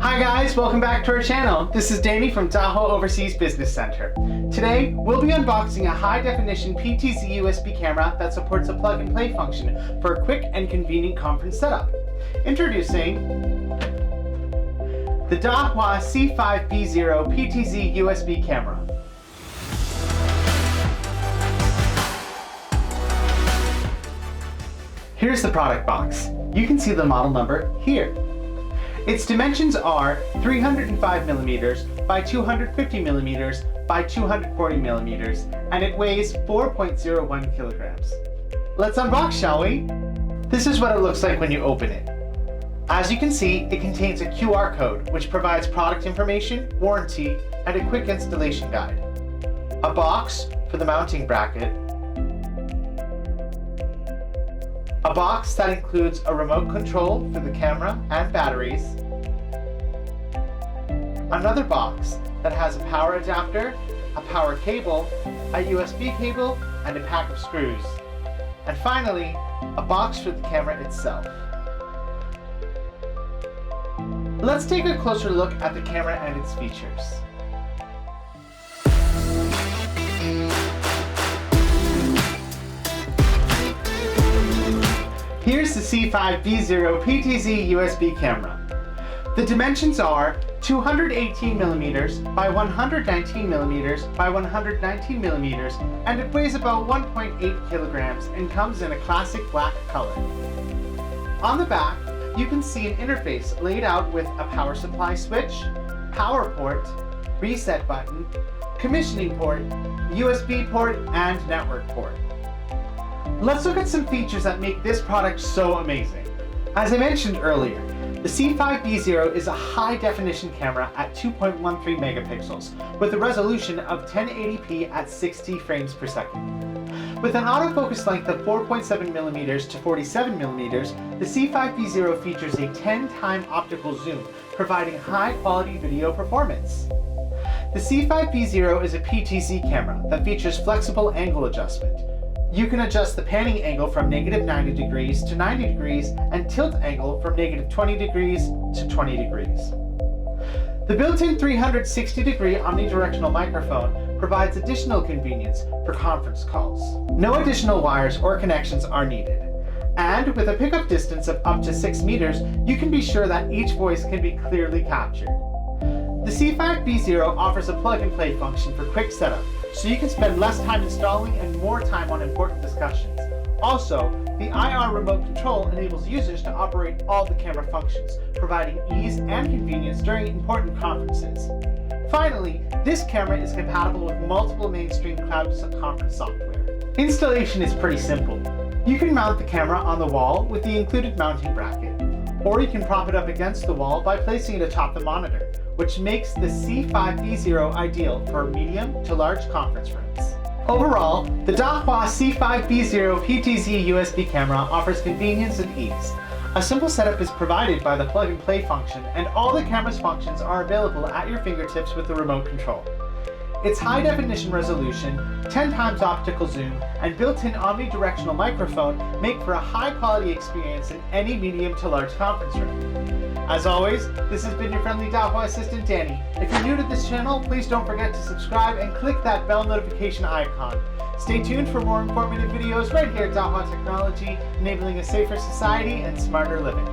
Hi guys, welcome back to our channel. This is Danny from Dahua Overseas Business Center. Today, we'll be unboxing a high-definition PTZ USB camera that supports a plug-and-play function for a quick and convenient conference setup. Introducing the Dahua C5BO PTZ USB Camera. Here's the product box. You can see the model number here. Its dimensions are 305mm by 250mm by 240mm, and it weighs 4.01 kilograms. Let's unbox, shall we? This is what it looks like when you open it. As you can see, it contains a QR code which provides product information, warranty, and a quick installation guide. A box for the mounting bracket. A box that includes a remote control for the camera and batteries. Another box that has a power adapter, a power cable, a USB cable, and a pack of screws. And finally, a box for the camera itself. Let's take a closer look at the camera and its features. Here's the C5BO PTZ USB camera. The dimensions are 218mm by 119mm by 119mm, and it weighs about 1.8 kilograms and comes in a classic black color. On the back, you can see an interface laid out with a power supply switch, power port, reset button, commissioning port, USB port, and network port. Let's look at some features that make this product so amazing. As I mentioned earlier, the C5BO is a high-definition camera at 2.13 megapixels with a resolution of 1080p at 60 frames per second. With an autofocus length of 4.7mm to 47mm, the C5BO features a 10-time optical zoom, providing high-quality video performance. The C5BO is a PTZ camera that features flexible angle adjustment. You can adjust the panning angle from -90 degrees to 90 degrees and tilt angle from -20 degrees to 20 degrees. The built-in 360-degree omni-directional microphone provides additional convenience for conference calls. No additional wires or connections are needed. And with a pickup distance of up to 6 meters, you can be sure that each voice can be clearly captured. The C5BO offers a plug-and-play function for quick setup, so you can spend less time installing and more time on important discussions. Also, the IR remote control enables users to operate all the camera functions, providing ease and convenience during important conferences. Finally, this camera is compatible with multiple mainstream cloud conference software. Installation is pretty simple. You can mount the camera on the wall with the included mounting bracket, or you can prop it up against the wall by placing it atop the monitor, which makes the C5BO ideal for medium to large conference rooms. Overall, the Dahua C5BO PTZ USB camera offers convenience and ease. A simple setup is provided by the plug-and-play function, and all the camera's functions are available at your fingertips with the remote control. Its high-definition resolution, 10 times optical zoom, and built-in omni-directional microphone make for a high-quality experience in any medium to large conference room. As always, this has been your friendly Dahua assistant, Danny. If you're new to this channel, please don't forget to subscribe and click that bell notification icon. Stay tuned for more informative videos right here at Dahua Technology, enabling a safer society and smarter living.